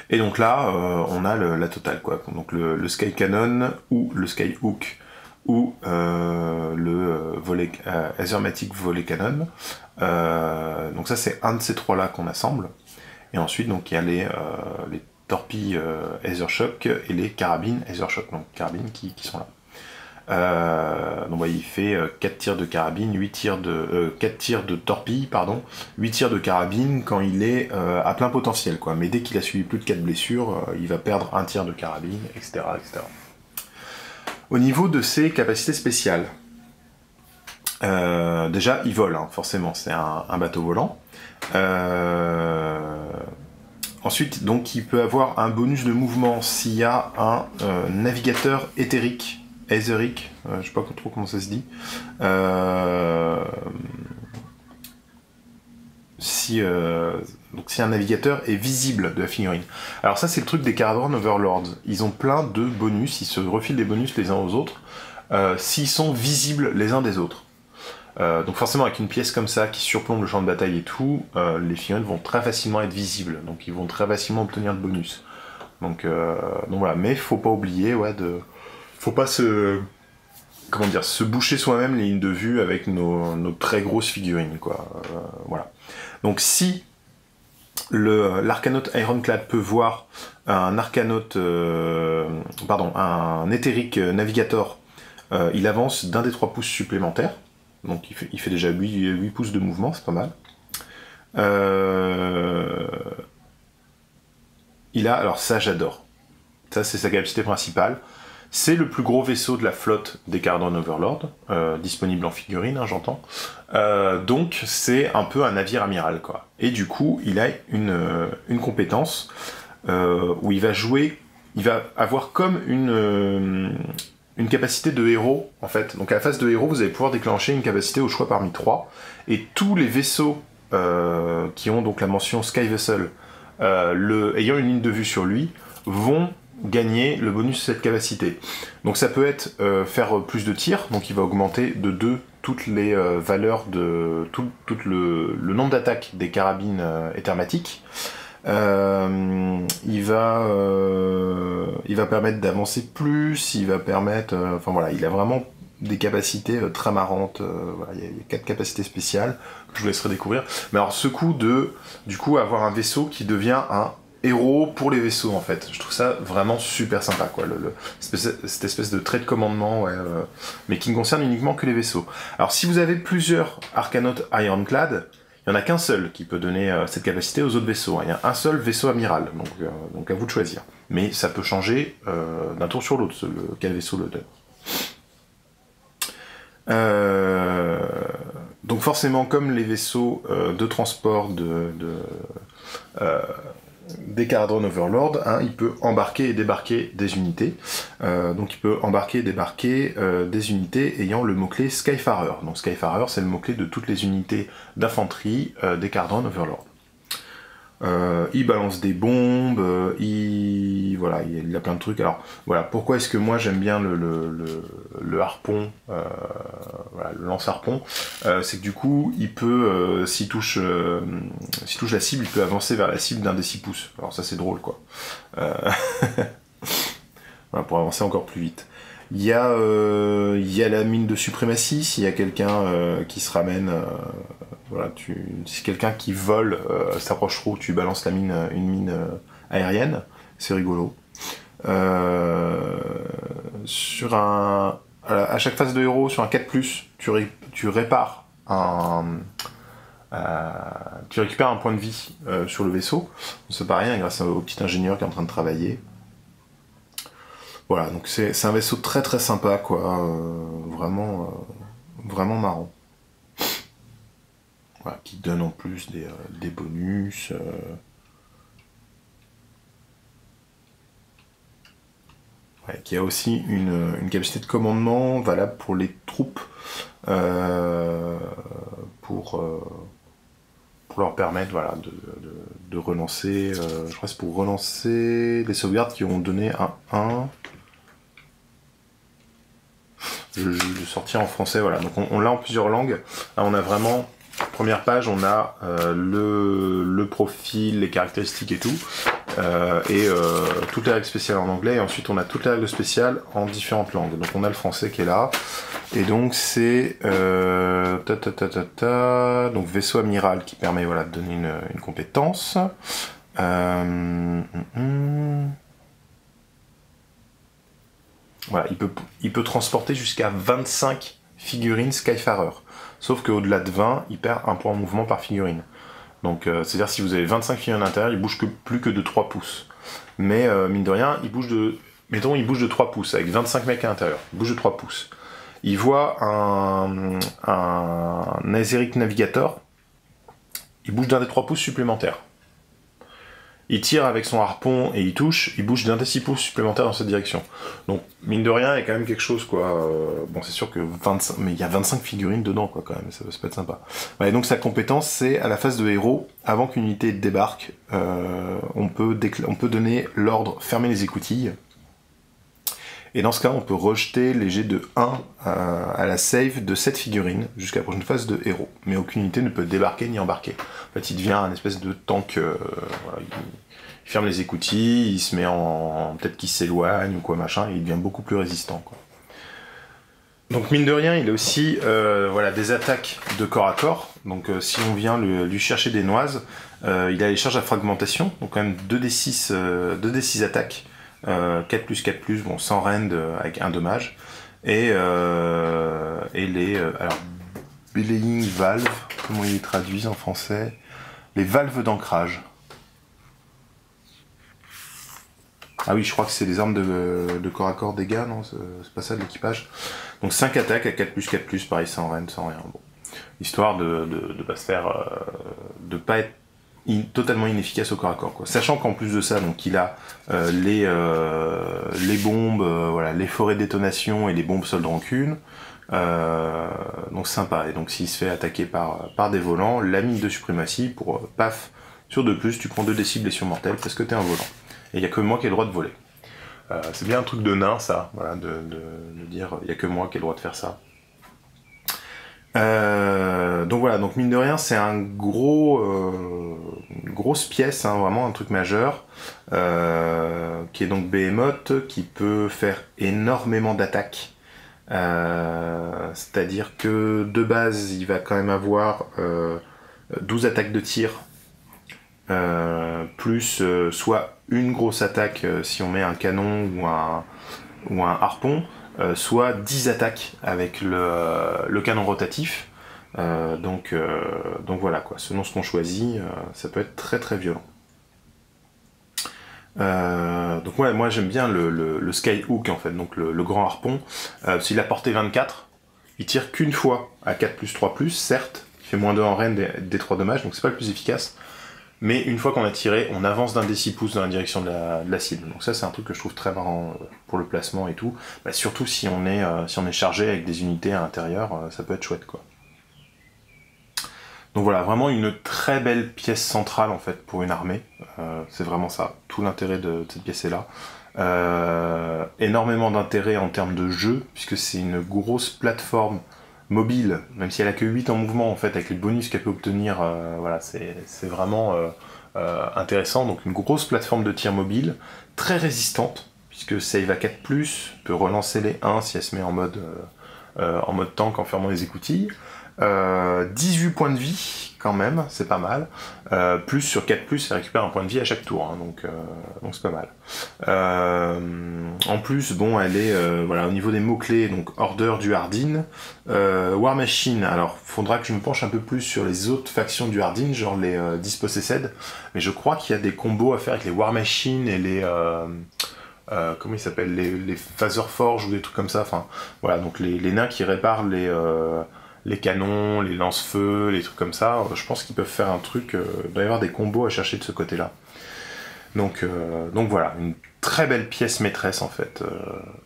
Et donc là, on a la totale, quoi. Donc le Sky Cannon ou le Sky Hook ou Aethermatic Volley Cannon. Donc ça c'est un de ces trois là qu'on assemble. Et ensuite donc il y a les torpilles Aethershock et les carabines Aethershock, donc carabines qui sont là. Donc il fait 4 tirs de carabine, 4 tirs de torpille, pardon, 8 tirs de carabine quand il est à plein potentiel, quoi. Mais dès qu'il a subi plus de 4 blessures, il va perdre un tir de carabine, etc., etc. Au niveau de ses capacités spéciales, déjà il vole, hein, forcément, c'est un bateau volant. Ensuite, donc, il peut avoir un bonus de mouvement s'il y a un navigateur éthérique, etheric, je sais pas trop comment ça se dit. Si un navigateur est visible de la figurine. Alors ça, c'est le truc des Kharadron Overlords. Ils ont plein de bonus, ils se refilent des bonus les uns aux autres, s'ils sont visibles les uns des autres. Donc forcément avec une pièce comme ça qui surplombe le champ de bataille et tout, les figurines vont très facilement être visibles, donc ils vont très facilement obtenir de bonus. Donc voilà, mais faut pas oublier, faut pas se boucher soi-même les lignes de vue avec nos très grosses figurines, quoi. Voilà. Donc si l'Arcanaut Ironclad peut voir un éthérique Navigator, il avance d'un des 3 pouces supplémentaires. Donc il fait déjà 8 pouces de mouvement, c'est pas mal. Alors ça j'adore. Ça c'est sa capacité principale. C'est le plus gros vaisseau de la flotte des Kharadron Overlord, disponible en figurine, hein, j'entends. Donc c'est un peu un navire amiral, quoi. Et du coup, il a une compétence où il va avoir comme une capacité de héros, en fait. Donc à la phase de héros, vous allez pouvoir déclencher une capacité au choix parmi 3, et tous les vaisseaux qui ont donc la mention Sky Vessel, ayant une ligne de vue sur lui, vont gagner le bonus de cette capacité. Donc ça peut être faire plus de tirs, donc il va augmenter de 2 toutes les valeurs de tout le nombre d'attaques des carabines Aethermatic. Il va permettre d'avancer plus, il va permettre... enfin voilà, il a vraiment des capacités très marrantes. Voilà, il y a 4 capacités spéciales que je vous laisserai découvrir. Mais alors ce coup du coup, avoir un vaisseau qui devient un héros pour les vaisseaux, en fait. Je trouve ça vraiment super sympa, quoi. Cette espèce de trait de commandement, mais qui ne concerne uniquement que les vaisseaux. Alors si vous avez plusieurs Arcanaut Ironclad, il n'y en a qu'un seul qui peut donner cette capacité aux autres vaisseaux. Il y a un seul vaisseau amiral, donc à vous de choisir. Mais ça peut changer d'un tour sur l'autre, quel vaisseau le donne. Donc forcément, comme les vaisseaux de transport des Kharadron Overlord, hein, il peut embarquer et débarquer des unités. Donc il peut embarquer et débarquer des unités ayant le mot-clé Skyfarer. Donc Skyfarer, c'est le mot-clé de toutes les unités d'infanterie des Kharadron Overlord. Il balance des bombes, il a plein de trucs. Alors voilà, pourquoi est-ce que moi j'aime bien le harpon, le lance-harpon, c'est que du coup il peut, s'il touche la cible, il peut avancer vers la cible d'un des 6 pouces. Alors ça c'est drôle, quoi. Voilà, pour avancer encore plus vite. Il y a la mine de suprématie, s'il y a quelqu'un qui se ramène, si quelqu'un qui vole s'approche trop, tu balances une mine aérienne, c'est rigolo. À chaque phase de héros, sur un 4+, tu répares tu récupères un point de vie sur le vaisseau. C'est pas rien, grâce au petit ingénieur qui est en train de travailler. Voilà, donc c'est un vaisseau très très sympa, quoi, vraiment marrant. Voilà, qui donne en plus des bonus. Ouais, qui a aussi une capacité de commandement valable pour les troupes, pour leur permettre, voilà, de relancer, je crois que c'est pour relancer les sauvegardes qui ont donné un 1. Je le sortir en français, voilà. Donc on l'a en plusieurs langues. Là, on a vraiment, première page, on a le profil, les caractéristiques et tout. toutes les règles spéciales en anglais, et ensuite on a toutes les règles spéciales en différentes langues. Donc on a le français qui est là, et donc c'est donc vaisseau amiral qui permet voilà, de donner une compétence. Voilà, il peut transporter jusqu'à 25 figurines Skyfarer. Sauf qu'au-delà de 20, il perd un point en mouvement par figurine. Donc c'est-à-dire si vous avez 25 figurines à l'intérieur, il bouge plus que de 3 pouces. Mais mine de rien, il bouge de 3 pouces, avec 25 mecs à l'intérieur. Il bouge de 3 pouces. Il voit un Azeric Navigator, il bouge d'un des 3 pouces supplémentaires. Il tire avec son harpon et il touche, il bouge d'un des 6 pouces supplémentaires dans cette direction. Donc, mine de rien, il y a quand même quelque chose, quoi. Bon, c'est sûr que 25, mais il y a 25 figurines dedans, quoi, quand même, ça peut être sympa. Ouais, donc, sa compétence, c'est à la phase de héros, avant qu'une unité débarque, on peut donner l'ordre fermer les écoutilles. Et dans ce cas, on peut rejeter les jets de 1 à la save de cette figurine jusqu'à la prochaine phase de héros. Mais aucune unité ne peut débarquer ni embarquer. En fait, il devient un espèce de tank. Voilà, il ferme les écoutilles, il se met en... peut-être qu'il s'éloigne ou quoi machin, et il devient beaucoup plus résistant, quoi. Donc mine de rien, il a aussi voilà, des attaques de corps à corps. Donc si on vient lui chercher des noises, il a les charges à fragmentation, donc quand même 2d6 attaques. 4+4+, bon, sans rend avec un dommage. Et les... alors, belaying valve, comment ils les traduisent en français? Les valves d'ancrage. Ah oui, je crois que c'est des armes de corps à corps dégâts, non? C'est pas ça de l'équipage. Donc 5 attaques à 4+4+, pareil, sans rend, sans rien. Bon. Histoire de pas se faire... de pas être totalement inefficace au corps à corps, quoi. Sachant qu'en plus de ça, donc il a les bombes, voilà, les forêts de détonation et les bombes sol de rancune, donc sympa. Et donc s'il se fait attaquer par des volants, la mine de suprématie pour paf sur 2+, tu prends 2d6 blessures mortelles parce que t'es un volant. Et il y a que moi qui ai le droit de voler. C'est bien un truc de nain, ça, voilà, de dire il y a que moi qui ai le droit de faire ça. Donc voilà, donc mine de rien, c'est un grosse pièce, hein, vraiment un truc majeur, qui est donc Behemoth, qui peut faire énormément d'attaques. C'est-à-dire que de base, il va quand même avoir 12 attaques de tir, plus soit une grosse attaque si on met un canon ou un harpon, soit 10 attaques avec le canon rotatif. Donc voilà, quoi. Selon ce qu'on choisit, ça peut être très très violent. Donc ouais, moi j'aime bien le Skyhook, en fait, donc le grand harpon. S'il a porté 24, il tire qu'une fois à 4+3+, certes, il fait moins 2 en range des 3 dommages, donc c'est pas le plus efficace. Mais une fois qu'on a tiré, on avance d'un des 6 pouces dans la direction de la cible. Donc ça, c'est un truc que je trouve très marrant pour le placement et tout. Bah, surtout si on est chargé avec des unités à l'intérieur, ça peut être chouette, quoi. Donc voilà, vraiment une très belle pièce centrale, en fait, pour une armée. C'est vraiment ça, tout l'intérêt de cette pièce est là. Énormément d'intérêt en termes de jeu, puisque c'est une grosse plateforme mobile, même si elle a que 8 en mouvement, en fait, avec les bonus qu'elle peut obtenir, voilà, c'est vraiment intéressant. Donc une grosse plateforme de tir mobile, très résistante, puisque save à 4+, peut relancer les 1 si elle se met en mode tank en fermant les écoutilles. 18 points de vie, quand même, c'est pas mal. Plus sur 4+, elle récupère un point de vie à chaque tour, hein, donc c'est pas mal. En plus, bon, elle est voilà, au niveau des mots-clés, donc Order du Hardin, War Machine. Alors, faudra que je me penche un peu plus sur les autres factions du Hardin, genre les Dispossessed, mais je crois qu'il y a des combos à faire avec les War Machine et les... comment ils s'appellent, les Phaser Forge ou des trucs comme ça, enfin, voilà, donc les nains qui réparent les canons, les lance-feux, les trucs comme ça, je pense qu'ils peuvent faire un truc, il doit y avoir des combos à chercher de ce côté-là. Donc voilà, une très belle pièce maîtresse, en fait,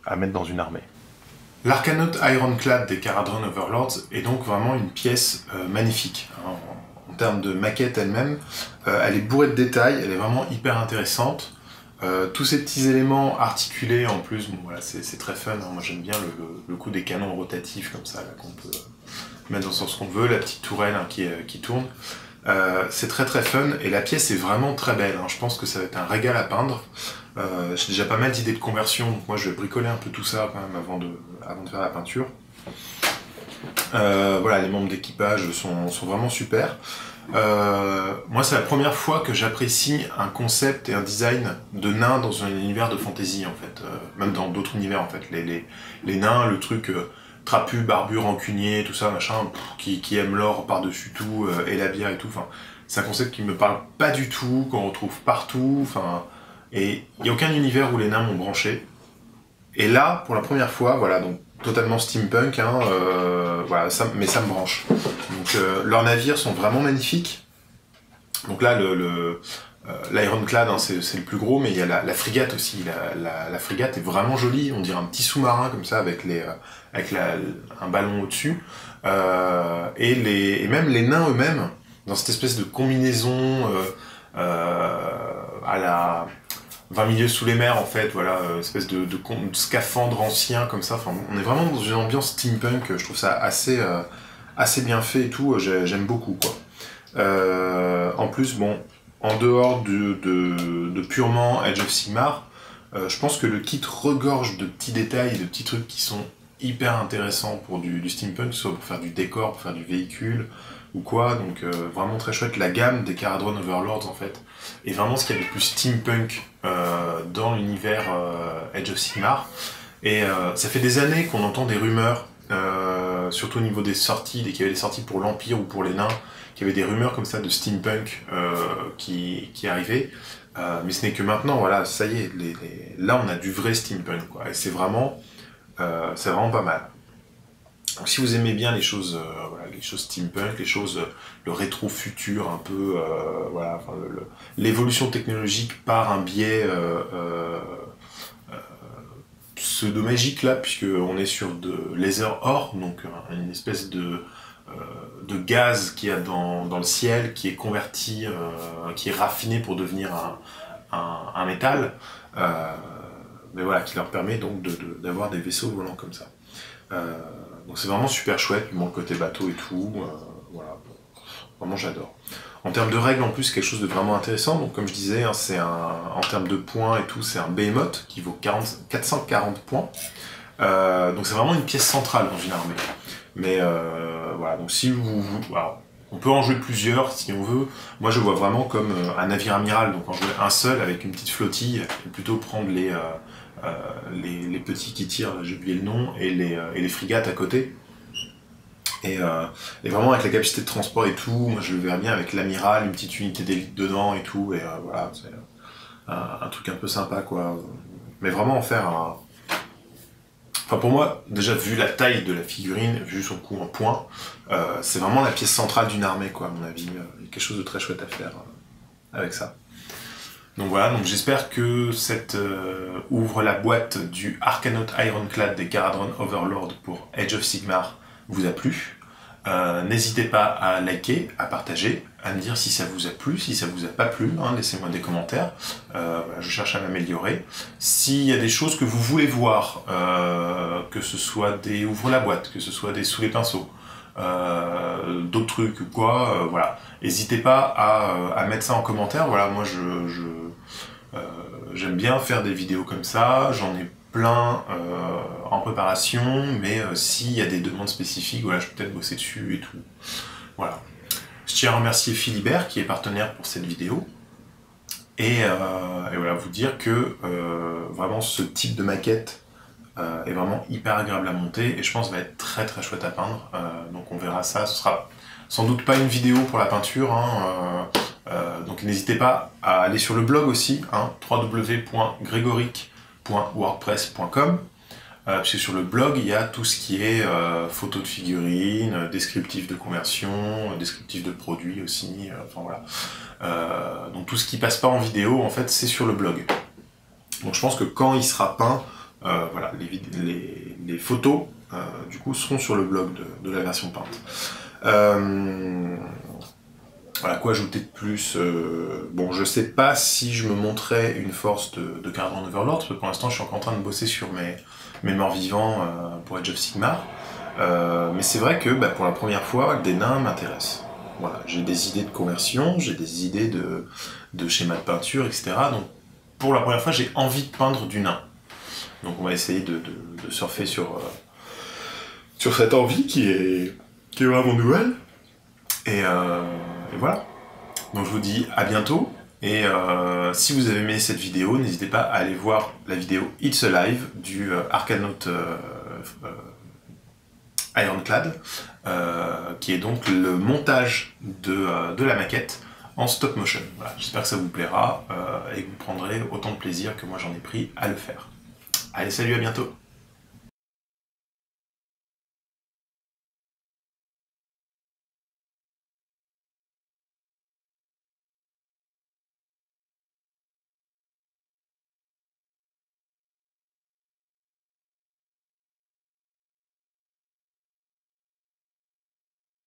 à mettre dans une armée. L'Arcanaut Ironclad des Kharadron Overlords est donc vraiment une pièce magnifique. En termes de maquette elle-même, elle est bourrée de détails, elle est vraiment hyper intéressante. Tous ces petits éléments articulés en plus, bon, voilà, c'est très fun, hein. Moi j'aime bien le coup des canons rotatifs comme ça, qu'on peut mettre dans le sens qu'on veut, la petite tourelle, hein, qui tourne. C'est très très fun et la pièce est vraiment très belle, hein. Je pense que ça va être un régal à peindre. J'ai déjà pas mal d'idées de conversion, donc moi je vais bricoler un peu tout ça quand même avant de faire la peinture. Voilà, les membres d'équipage sont vraiment super. Moi c'est la première fois que j'apprécie un concept et un design de nains dans un univers de fantasy en fait, même dans d'autres univers en fait. Les nains, le truc trapu, barbu, rancunier, tout ça, machin, qui aime l'or par-dessus tout, et la bière et tout, enfin, c'est un concept qui me parle pas du tout, qu'on retrouve partout, enfin, et il n'y a aucun univers où les nains m'ont branché. Et là, pour la première fois, voilà, donc totalement steampunk, hein, voilà, mais ça me branche. Donc leurs navires sont vraiment magnifiques. Donc là, l'Ironclad, hein, c'est le plus gros, mais il y a la frégate aussi. La frégate est vraiment jolie, on dirait un petit sous-marin comme ça, avec un ballon au-dessus. Et même les nains eux-mêmes, dans cette espèce de combinaison à la 20 milieux sous les mers en fait, voilà, espèce de scaphandre ancien comme ça. Enfin, on est vraiment dans une ambiance steampunk. Je trouve ça assez bien fait et tout. J'aime beaucoup quoi. En plus, bon, en dehors de purement Age of Sigmar, je pense que le kit regorge de petits détails et de petits trucs qui sont hyper intéressants pour du steampunk, soit pour faire du décor, pour faire du véhicule ou quoi. Donc vraiment très chouette. La gamme des Kharadron Overlords en fait est vraiment ce qu'il y a de plus steampunk dans l'univers Age of Sigmar. Et ça fait des années qu'on entend des rumeurs, surtout au niveau des sorties, dès qu'il y avait des sorties pour l'Empire ou pour les nains, qu'il y avait des rumeurs comme ça de steampunk qui arrivaient. Mais ce n'est que maintenant, voilà, ça y est, là on a du vrai steampunk, quoi. Et c'est vraiment pas mal. Donc si vous aimez bien les choses, voilà, les choses steampunk, les choses, le rétro-futur un peu, voilà, enfin, l'évolution technologique par un biais pseudo-magique là, puisqu'on est sur de laser or, donc une espèce de gaz qu'il y a dans le ciel, qui est converti, qui est raffiné pour devenir un métal, mais voilà, qui leur permet donc d'avoir des vaisseaux volants comme ça. Donc c'est vraiment super chouette, bon, le côté bateau et tout, voilà, vraiment j'adore. En termes de règles en plus, quelque chose de vraiment intéressant, donc comme je disais, hein, en termes de points et tout, c'est un behemoth qui vaut 440 points, donc c'est vraiment une pièce centrale dans une armée. Mais voilà, donc si alors, on peut en jouer plusieurs si on veut. Moi je vois vraiment comme un navire amiral, donc en jouer un seul avec une petite flottille, et plutôt prendre les petits qui tirent, j'ai oublié le nom, et les frégates à côté. Et vraiment avec la capacité de transport et tout, moi je le verrais bien avec l'amiral, une petite unité d'élite dedans et tout, et voilà, c'est un truc un peu sympa quoi. Mais vraiment en faire un... Enfin pour moi, déjà vu la taille de la figurine, vu son coût en points, c'est vraiment la pièce centrale d'une armée quoi, à mon avis. Il y a quelque chose de très chouette à faire avec ça. Donc voilà, donc j'espère que cette ouvre la boîte du Arkanaut Ironclad des Kharadron Overlord pour Age of Sigmar vous a plu. N'hésitez pas à liker, à partager, à me dire si ça vous a plu, si ça vous a pas plu, hein, laissez-moi des commentaires, voilà, je cherche à m'améliorer. S'il y a des choses que vous voulez voir, que ce soit des ouvre la boîte, que ce soit des sous les pinceaux, d'autres trucs ou quoi, voilà, n'hésitez pas à mettre ça en commentaire. Voilà, moi j'aime bien faire des vidéos comme ça, j'en ai plein en préparation, mais s'il y a des demandes spécifiques, voilà, je peux peut-être bosser dessus et tout. Voilà. Je tiens à remercier Philibert qui est partenaire pour cette vidéo, et voilà, vous dire que vraiment ce type de maquette est vraiment hyper agréable à monter, et je pense va être très très chouette à peindre, donc on verra ça, ce sera sans doute pas une vidéo pour la peinture, hein, donc n'hésitez pas à aller sur le blog aussi, hein, www.gregoric.wordpress.com, puisque sur le blog il y a tout ce qui est photos de figurines, descriptifs de conversion, descriptifs de produits aussi, enfin voilà. Donc tout ce qui passe pas en vidéo en fait c'est sur le blog. Donc je pense que quand il sera peint, voilà, les photos du coup seront sur le blog de la version peinte. Voilà, quoi ajouter de plus, bon, je sais pas si je me montrais une force de Kharadron Overlord, parce que pour l'instant je suis encore en train de bosser sur mes morts vivants pour Age of Sigmar, mais c'est vrai que pour la première fois, des nains m'intéressent. voilà, j'ai des idées de conversion, j'ai des idées de schéma de peinture, etc. Donc pour la première fois, j'ai envie de peindre du nain. Donc on va essayer de surfer sur cette envie qui est vraiment nouvelle. Et voilà. Donc je vous dis à bientôt. Et si vous avez aimé cette vidéo, n'hésitez pas à aller voir la vidéo It's Alive du Arkanote Ironclad, qui est donc le montage de la maquette en stop motion. Voilà, j'espère que ça vous plaira et que vous prendrez autant de plaisir que moi j'en ai pris à le faire. Allez, salut, à bientôt!